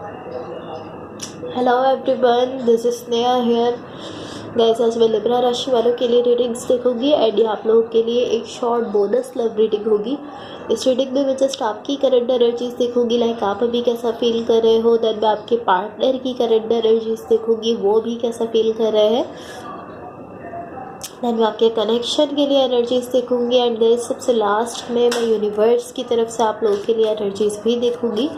Hello everyone, this is Sneha here. Guys, आज मैं Libra राशि वालों के लिए रीडिंग्स देखूंगी एंड ये आप लोगों के लिए एक शॉर्ट बोनस लव रीडिंग होगी। इस रीडिंग में मैं जस्ट आपकी करंट एनर्जीज देखूंगी, लाइक आप अभी कैसा फील कर रहे हो। देन मैं आपके पार्टनर की करंट एनर्जीज देखूंगी, वो भी कैसा फील कर रहे हैं। देन मैं आपके कनेक्शन के लिए एनर्जीज देखूंगी एंड गाइस सबसे लास्ट में मैं यूनिवर्स की तरफ से आप लोगों के लिए एनर्जीज भी देखूंगी।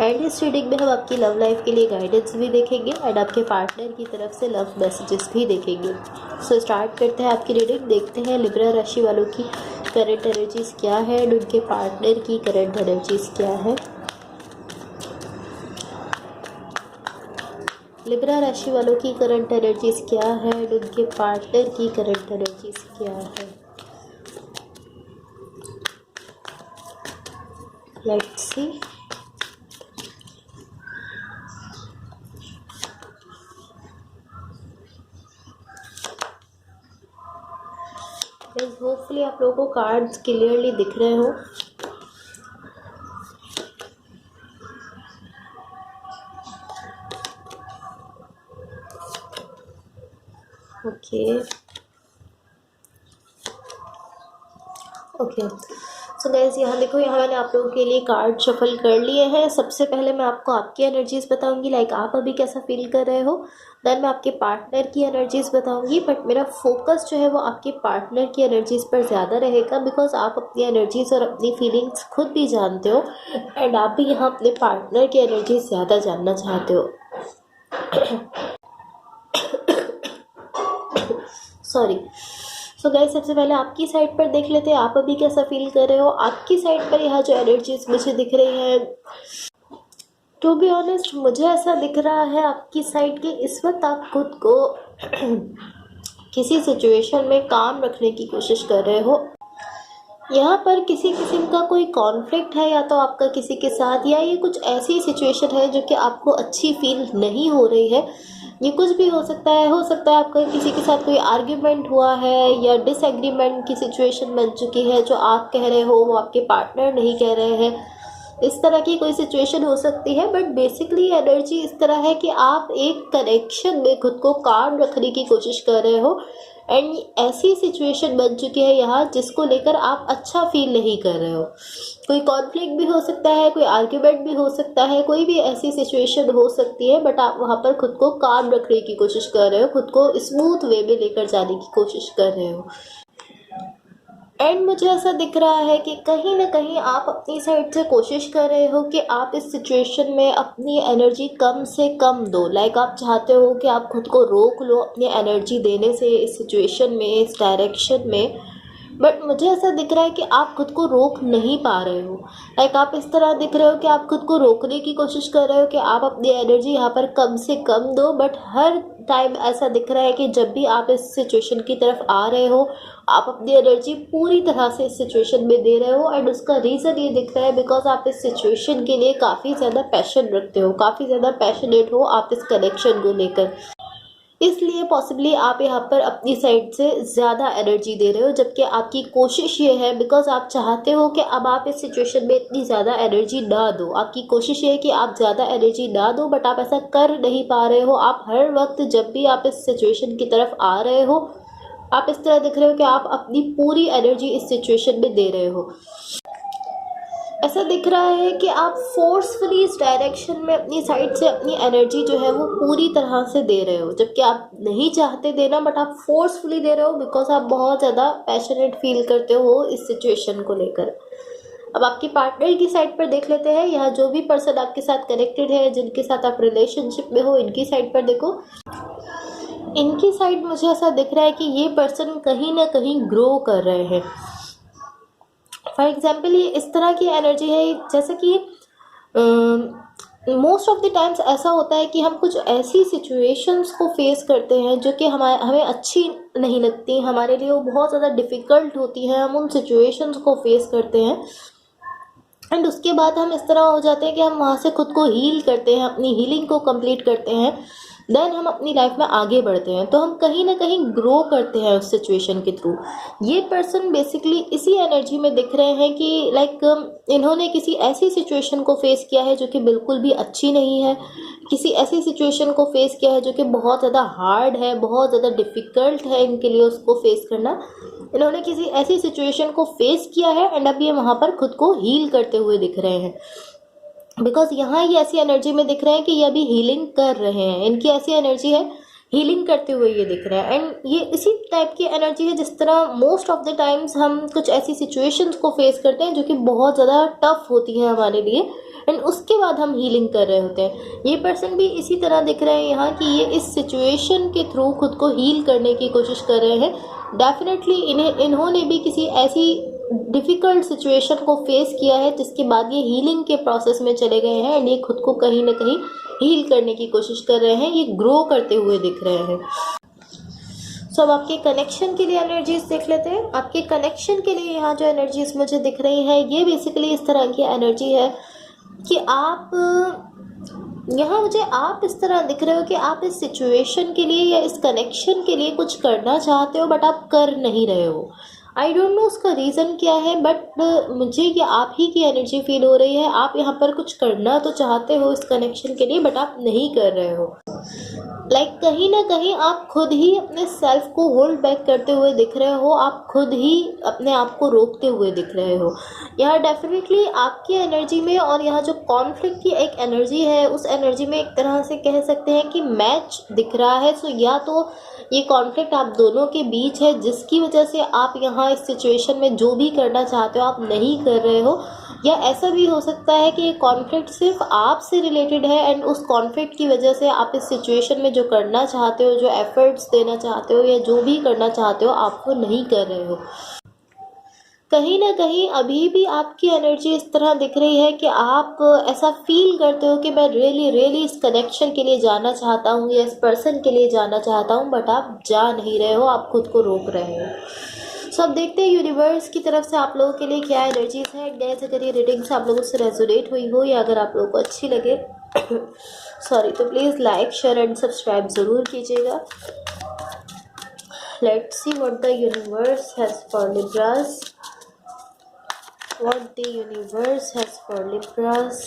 एंड इस रीडिंग में हम आपकी लव लाइफ के लिए गाइडेंस भी देखेंगे एंड आपके पार्टनर की तरफ से लव मैसेजेस भी देखेंगे। सो स्टार्ट करते हैं आपकी रीडिंग। देखते हैं लिब्रा राशि वालों की करंट एनर्जीज क्या है एंड उनके पार्टनर की करंट एनर्जीज क्या है। लिब्रा राशि वालों की करंट एनर्जीज क्या है एंड उनके पार्टनर की करंट एनर्जीज क्या है। Let's see. होपफुली आप लोगों को कार्ड्स क्लियरली दिख रहे हो। ओके सो गाइस, यहाँ देखो, यहाँ मैंने आप लोगों के लिए कार्ड शफल कर लिए हैं। सबसे पहले मैं आपको आपकी एनर्जीज बताऊंगी, लाइक आप अभी कैसा फील कर रहे हो। देन मैं आपके पार्टनर की एनर्जीज बताऊंगी, बट मेरा फोकस जो है वो आपके पार्टनर की एनर्जीज पर ज़्यादा रहेगा, बिकॉज आप अपनी एनर्जीज और अपनी फीलिंग्स खुद भी जानते हो एंड आप भी यहाँ अपने पार्टनर की एनर्जीज ज़्यादा जानना चाहते हो। सॉरी। सो गाइस, सबसे पहले आपकी साइड पर देख लेते हैं आप अभी कैसा फील कर रहे हो। आपकी साइड पर यहाँ जो एनर्जीज मुझे दिख रही है, टू बी ऑनेस्ट मुझे ऐसा दिख रहा है आपकी साइड के इस वक्त आप खुद को किसी सिचुएशन में काम रखने की कोशिश कर रहे हो। यहाँ पर किसी किस्म का कोई कॉन्फ्लिक्ट है, या तो आपका किसी के साथ, या ये कुछ ऐसी सिचुएशन है जो कि आपको अच्छी फील नहीं हो रही है। ये कुछ भी हो सकता है आपका किसी के साथ कोई आर्ग्यूमेंट हुआ है या डिसएग्रीमेंट की सिचुएशन बन चुकी है। जो आप कह रहे हो वो आपके पार्टनर नहीं कह रहे हैं, इस तरह की कोई सिचुएशन हो सकती है। बट बेसिकली एनर्जी इस तरह है कि आप एक कनेक्शन में खुद को काम रखने की कोशिश कर रहे हो एंड ऐसी सिचुएशन बन चुकी है यहाँ जिसको लेकर आप अच्छा फील नहीं कर रहे हो। कोई कॉन्फ्लिक्ट भी हो सकता है, कोई आर्ग्यूमेंट भी हो सकता है, कोई भी ऐसी सिचुएशन हो सकती है, बट आप वहाँ पर खुद को काम रखने की कोशिश कर रहे हो, खुद को स्मूथ वे में लेकर जाने की कोशिश कर रहे हो। एंड मुझे ऐसा दिख रहा है कि कहीं ना कहीं आप अपनी साइड से कोशिश कर रहे हो कि आप इस सिचुएशन में अपनी एनर्जी कम से कम दो। लाइक आप चाहते हो कि आप खुद को रोक लो अपनी एनर्जी देने से इस सिचुएशन में, इस डायरेक्शन में। बट मुझे ऐसा दिख रहा है कि आप खुद को रोक नहीं पा रहे हो। लाइक आप इस तरह दिख रहे हो कि आप खुद को रोकने की कोशिश कर रहे हो कि आप अपनी एनर्जी यहाँ पर कम से कम दो। बट हर टाइम ऐसा दिख रहा है कि जब भी आप इस सिचुएशन की तरफ आ रहे हो, आप अपनी एनर्जी पूरी तरह से इस सिचुएशन में दे रहे हो। एंड उसका रीज़न ये दिख रहा है बिकॉज आप इस सिचुएशन के लिए काफ़ी ज़्यादा पैशन रखते हो, काफ़ी ज़्यादा पैशनेट हो आप इस कनेक्शन को लेकर। इसलिए पॉसिबली आप यहाँ पर अपनी साइड से ज़्यादा एनर्जी दे रहे हो, जबकि आपकी कोशिश ये है, बिकॉज आप चाहते हो कि अब आप इस सिचुएशन में इतनी ज़्यादा एनर्जी ना दो। आपकी कोशिश ये है कि आप ज़्यादा एनर्जी ना दो, बट आप ऐसा कर नहीं पा रहे हो। आप हर वक्त जब भी आप इस सिचुएशन की तरफ आ रहे हो, आप इस तरह दिख रहे हो कि आप अपनी पूरी एनर्जी इस सिचुएशन में दे रहे हो। ऐसा दिख रहा है कि आप फोर्सफुली इस डायरेक्शन में अपनी साइड से अपनी एनर्जी जो है वो पूरी तरह से दे रहे हो, जबकि आप नहीं चाहते देना, बट आप फोर्सफुली दे रहे हो बिकॉज आप बहुत ज़्यादा पैशनेट फील करते हो इस सिचुएशन को लेकर। अब आपकी पार्टनर की साइड पर देख लेते हैं। यहाँ जो भी पर्सन आपके साथ कनेक्टेड है, जिनके साथ आप रिलेशनशिप में हो, इनकी साइड पर देखो। इनकी साइड मुझे ऐसा दिख रहा है कि ये पर्सन कहीं ना कहीं ग्रो कर रहे हैं। फॉर एग्जाम्पल ये इस तरह की एनर्जी है जैसे कि मोस्ट ऑफ द टाइम्स ऐसा होता है कि हम कुछ ऐसी सिचुएशंस को फेस करते हैं जो कि हमें अच्छी नहीं लगती, हमारे लिए वो बहुत ज़्यादा डिफ़िकल्ट होती हैं। हम उन सिचुएशंस को फेस करते हैं एंड उसके बाद हम इस तरह हो जाते हैं कि हम वहाँ से खुद को हील करते हैं, अपनी हीलिंग को कंप्लीट करते हैं। देन हम अपनी लाइफ में आगे बढ़ते हैं, तो हम कहीं ना कहीं ग्रो करते हैं उस सिचुएशन के थ्रू। ये पर्सन बेसिकली इसी एनर्जी में दिख रहे हैं कि लाइक इन्होंने किसी ऐसी सिचुएशन को फेस किया है जो कि बिल्कुल भी अच्छी नहीं है, किसी ऐसी सिचुएशन को फेस किया है जो कि बहुत ज़्यादा हार्ड है, बहुत ज़्यादा डिफ़िकल्ट है इनके लिए उसको फेस करना। इन्होंने किसी ऐसी सिचुएशन को फेस किया है एंड अब ये वहाँ पर खुद को हील करते हुए दिख रहे हैं, बिकॉज यहाँ ये ऐसी एनर्जी में दिख रहे हैं कि ये अभी हीलिंग कर रहे हैं। इनकी ऐसी एनर्जी है, हीलिंग करते हुए ये दिख रहा है। एंड ये इसी टाइप की एनर्जी है जिस तरह मोस्ट ऑफ द टाइम्स हम कुछ ऐसी सिचुएशंस को फेस करते हैं जो कि बहुत ज़्यादा टफ होती है हमारे लिए, एंड उसके बाद हम हीलिंग कर रहे होते हैं। ये पर्सन भी इसी तरह दिख रहे हैं यहाँ कि ये इस सिचुएशन के थ्रू खुद को हील करने की कोशिश कर रहे हैं। डेफिनेटली इन्होंने भी किसी ऐसी डिफ़िकल्ट सिचुएशन को फेस किया है जिसके बाद ये हीलिंग के प्रोसेस में चले गए हैं एंड ये खुद को कहीं ना कहीं हील करने की कोशिश कर रहे हैं, ये ग्रो करते हुए दिख रहे हैं। सो अब आपके कनेक्शन के लिए एनर्जीज देख लेते हैं। आपके कनेक्शन के लिए यहाँ जो एनर्जीज मुझे दिख रही है ये बेसिकली इस तरह की एनर्जी है कि आप यहाँ मुझे आप इस तरह दिख रहे हो कि आप इस सिचुएशन के लिए या इस कनेक्शन के लिए कुछ करना चाहते हो बट आप कर नहीं रहे हो। आई डोंट नो उसका रीज़न क्या है, बट मुझे ये आप ही की एनर्जी फील हो रही है। आप यहाँ पर कुछ करना तो चाहते हो इस कनेक्शन के लिए बट आप नहीं कर रहे हो। लाइक कहीं ना कहीं आप खुद ही अपने सेल्फ को होल्ड बैक करते हुए दिख रहे हो, आप खुद ही अपने आप को रोकते हुए दिख रहे हो। यहाँ डेफिनेटली आपकी एनर्जी में और यहाँ जो कॉन्फ्लिक्ट की एक एनर्जी है उस एनर्जी में एक तरह से कह सकते हैं कि मैच दिख रहा है। सो या तो ये कॉन्फ्लिक्ट आप दोनों के बीच है जिसकी वजह से आप यहाँ इस सिचुएशन में जो भी करना चाहते हो आप नहीं कर रहे हो, या ऐसा भी हो सकता है कि ये कॉन्फ्लिक्ट सिर्फ आपसे रिलेटेड है एंड उस कॉन्फ्लिक्ट की वजह से आप इस सिचुएशन में जो करना चाहते हो, जो एफर्ट्स देना चाहते हो या जो भी करना चाहते हो आप वो नहीं कर रहे हो। कहीं ना कहीं अभी भी आपकी एनर्जी इस तरह दिख रही है कि आप ऐसा फील करते हो कि मैं रियली इस कनेक्शन के लिए जाना चाहता हूँ या इस पर्सन के लिए जाना चाहता हूँ, बट आप जा नहीं रहे हो, आप खुद को रोक रहे हो। सो अब देखते हैं यूनिवर्स की तरफ से आप लोगों के लिए क्या एनर्जीज है। गाइस अगर ये रीडिंग से आप लोगों से रेजोनेट हुई हो या अगर आप लोगों को अच्छी लगे सॉरी, तो please like share and subscribe ज़रूर कीजिएगा। Let's see what the universe has for Libras, what the universe has for Libras.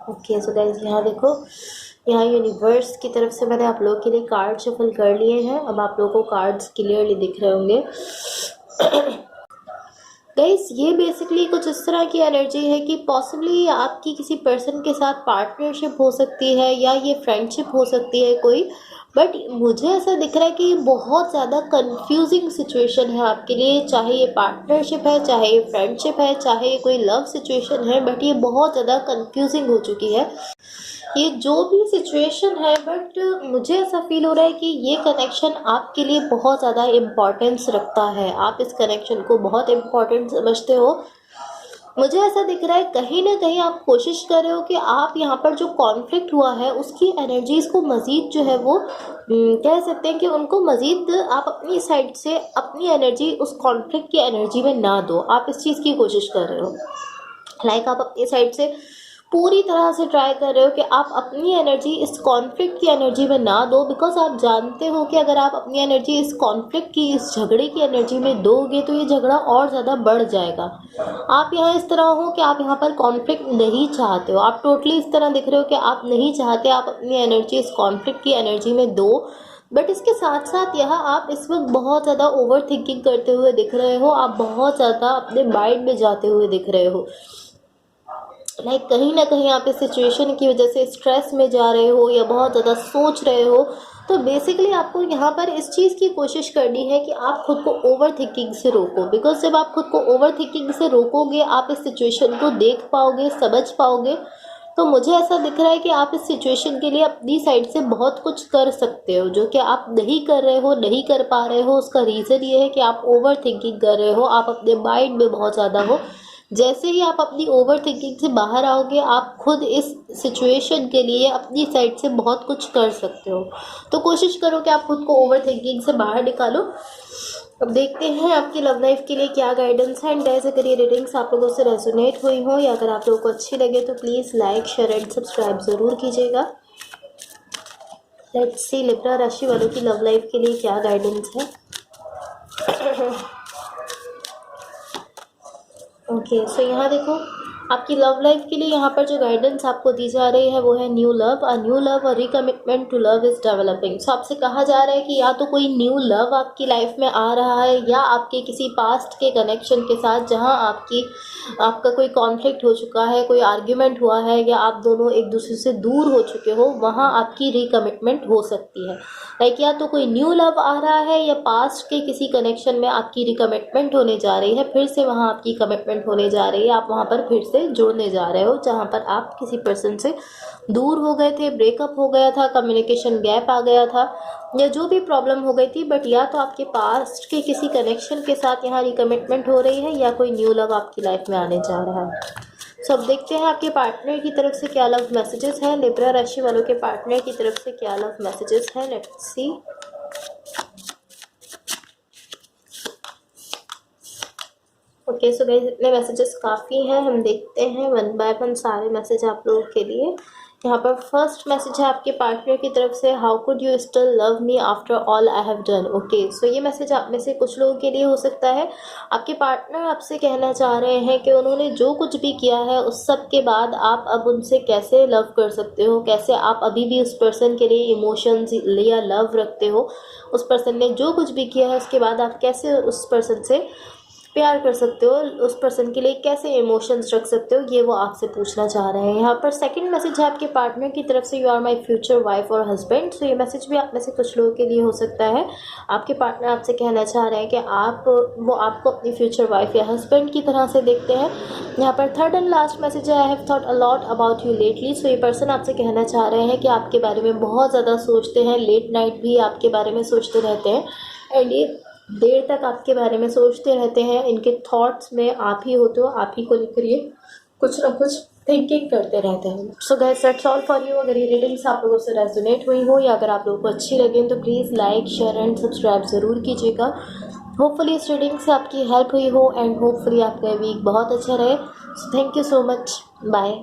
Okay so guys यहाँ देखो, यहाँ यूनिवर्स की तरफ से मैंने आप लोगों के लिए कार्ड शफल कर लिए हैं। अब आप लोगों को कार्ड्स क्लियरली दिख रहे होंगे। गाइस ये बेसिकली कुछ इस तरह की एनर्जी है कि पॉसिबली आपकी किसी पर्सन के साथ पार्टनरशिप हो सकती है या ये फ्रेंडशिप हो सकती है कोई, बट मुझे ऐसा दिख रहा है कि बहुत ज़्यादा कंफ्यूजिंग सिचुएशन है आपके लिए। चाहे ये पार्टनरशिप है, चाहे ये फ्रेंडशिप है, चाहे ये कोई लव सिचुएशन है, बट ये बहुत ज़्यादा कंफ्यूजिंग हो चुकी है ये जो भी सिचुएशन है। बट मुझे ऐसा फील हो रहा है कि ये कनेक्शन आपके लिए बहुत ज़्यादा इम्पॉर्टेंस रखता है, आप इस कनेक्शन को बहुत इम्पॉर्टेंट समझते हो। मुझे ऐसा दिख रहा है कहीं ना कहीं आप कोशिश कर रहे हो कि आप यहाँ पर जो कॉन्फ्लिक्ट हुआ है उसकी एनर्जीज़ को मज़ीद जो है वो कह सकते हैं कि उनको मज़ीद आप अपनी साइड से अपनी एनर्जी उस कॉन्फ्लिक्ट की एनर्जी में ना दो। आप इस चीज़ की कोशिश कर रहे हो, लाइक आप अपनी साइड से पूरी तरह से ट्राई कर रहे हो कि आप अपनी एनर्जी इस कॉन्फ्लिक्ट की एनर्जी में ना दो, बिकॉज आप जानते हो कि अगर आप अपनी एनर्जी इस कॉन्फ्लिक्ट की, इस झगड़े की एनर्जी में दोगे तो ये झगड़ा और ज़्यादा बढ़ जाएगा। आप यहाँ इस तरह हो कि आप यहाँ पर कॉन्फ्लिक्ट नहीं चाहते हो, आप टोटली इस तरह दिख रहे हो कि आप नहीं चाहते आप अपनी एनर्जी इस कॉन्फ्लिक्ट की एनर्जी में दो। बट इसके साथ साथ यहाँ आप इस वक्त बहुत ज़्यादा ओवर थिंकिंग करते हुए दिख रहे हो, आप बहुत ज़्यादा अपने माइंड में जाते हुए दिख रहे हो। लाइक कहीं ना कहीं आप इस सिचुएशन की वजह से स्ट्रेस में जा रहे हो या बहुत ज़्यादा सोच रहे हो। तो बेसिकली आपको यहाँ पर इस चीज़ की कोशिश करनी है कि आप खुद को ओवर थिंकिंग से रोको, बिकॉज जब आप खुद को ओवर थिंकिंग से रोकोगे आप इस सिचुएशन को देख पाओगे, समझ पाओगे। तो मुझे ऐसा दिख रहा है कि आप इस सिचुएशन के लिए अपनी साइड से बहुत कुछ कर सकते हो जो कि आप नहीं कर रहे हो, नहीं कर पा रहे हो। उसका रीज़न ये है कि आप ओवर थिंकिंग कर रहे हो, आप अपने माइंड में बहुत ज़्यादा हो। जैसे ही आप अपनी ओवर थिंकिंग से बाहर आओगे आप खुद इस सिचुएशन के लिए अपनी साइड से बहुत कुछ कर सकते हो। तो कोशिश करो कि आप खुद को ओवर थिंकिंग से बाहर निकालो अब देखते हैं आपकी लव लाइफ के लिए क्या गाइडेंस है। एंड गाइस, अगर ये रीडिंग्स आप लोगों से रेजोनेट हुई हो या अगर आप लोगों को अच्छी लगे तो please like, share and subscribe ज़रूर कीजिएगा। लेट्स सी लिब्रा राशि वालों की लव लाइफ के लिए क्या गाइडेंस है। ओके सो यहाँ देखो, आपकी लव लाइफ के लिए यहाँ पर जो गाइडेंस आपको दी जा रही है वो है new love. A new love और रिकमिटमेंट टू लव इज डेवलपिंग। सो आपसे कहा जा रहा है कि या तो कोई न्यू लव आपकी लाइफ में आ रहा है या आपके किसी पास्ट के कनेक्शन के साथ जहाँ आपका कोई कॉन्फ्लिक्ट हो चुका है, कोई आर्ग्यूमेंट हुआ है या आप दोनों एक दूसरे से दूर हो चुके हो, वहाँ आपकी रिकमिटमेंट हो सकती है। लाइक या तो कोई न्यू लव आ रहा है या पास्ट के किसी कनेक्शन में आपकी रिकमिटमेंट होने जा रही है, फिर से वहाँ आपकी कमिटमेंट होने जा रही है, आप वहाँ पर फिर से जुड़ने जा रहे हो जहाँ पर आप किसी पर्सन से दूर हो गए थे, ब्रेकअप हो गया था, कम्युनिकेशन गैप आ गया था या जो भी प्रॉब्लम हो गई थी, बट या तो आपके पास्ट के किसी कनेक्शन के साथ यहाँ रिकमिटमेंट हो रही है या कोई न्यू लव आपकी लाइफ में आने जा रहा है। सो अब देखते हैं आपके पार्टनर की तरफ से क्या लव मैसेजेस हैं। लिब्रा राशि वालों के पार्टनर की तरफ से क्या लव मैसेजेस हैं, let's see. Okay so guys, इतने मैसेजेस काफ़ी हैं, हम देखते हैं वन बाय वन सारे मैसेज आप लोगों के लिए। यहाँ पर फर्स्ट मैसेज है आपके पार्टनर की तरफ से, how could you still love me after all I have done. Okay so ये मैसेज आप में से कुछ लोगों के लिए हो सकता है। आपके पार्टनर आपसे कहना चाह रहे हैं कि उन्होंने जो कुछ भी किया है उस सब के बाद आप अब उनसे कैसे लव कर सकते हो, कैसे आप अभी भी उस पर्सन के लिए इमोशंस या लव रखते हो। उस पर्सन ने जो कुछ भी किया है उसके बाद आप कैसे उस पर्सन से प्यार कर सकते हो, उस पर्सन के लिए कैसे इमोशंस रख सकते हो, ये वो आपसे पूछना चाह रहे हैं। यहाँ पर सेकंड मैसेज है आपके पार्टनर की तरफ से, you are my future wife और हस्बैंड। सो ये मैसेज भी आप में से कुछ लोगों के लिए हो सकता है। आपके पार्टनर आपसे कहना चाह रहे हैं कि वो आपको अपनी फ्यूचर वाइफ या हस्बैंड की तरह से देखते हैं। यहाँ पर थर्ड एंड लास्ट मैसेज है, I have thought a lot about you lately. So ये पर्सन आपसे कहना चाह रहे हैं कि आपके बारे में बहुत ज़्यादा सोचते हैं, लेट नाइट भी आपके बारे में सोचते रहते हैं एंड ये देर तक आपके बारे में सोचते रहते हैं। इनके थॉट्स में आप ही होते हो, आप ही को लेकर ये कुछ ना कुछ थिंकिंग करते रहते हैं। So guys that's all for you. अगर ये रीडिंग्स आप लोगों से रेजोनेट हुई हो या अगर आप लोगों को अच्छी लगे तो please like, share and subscribe ज़रूर कीजिएगा। होपफुली इस रीडिंग से आपकी हेल्प हुई हो एंड होपफुली आपका वीक बहुत अच्छा रहे। So thank you so much, bye.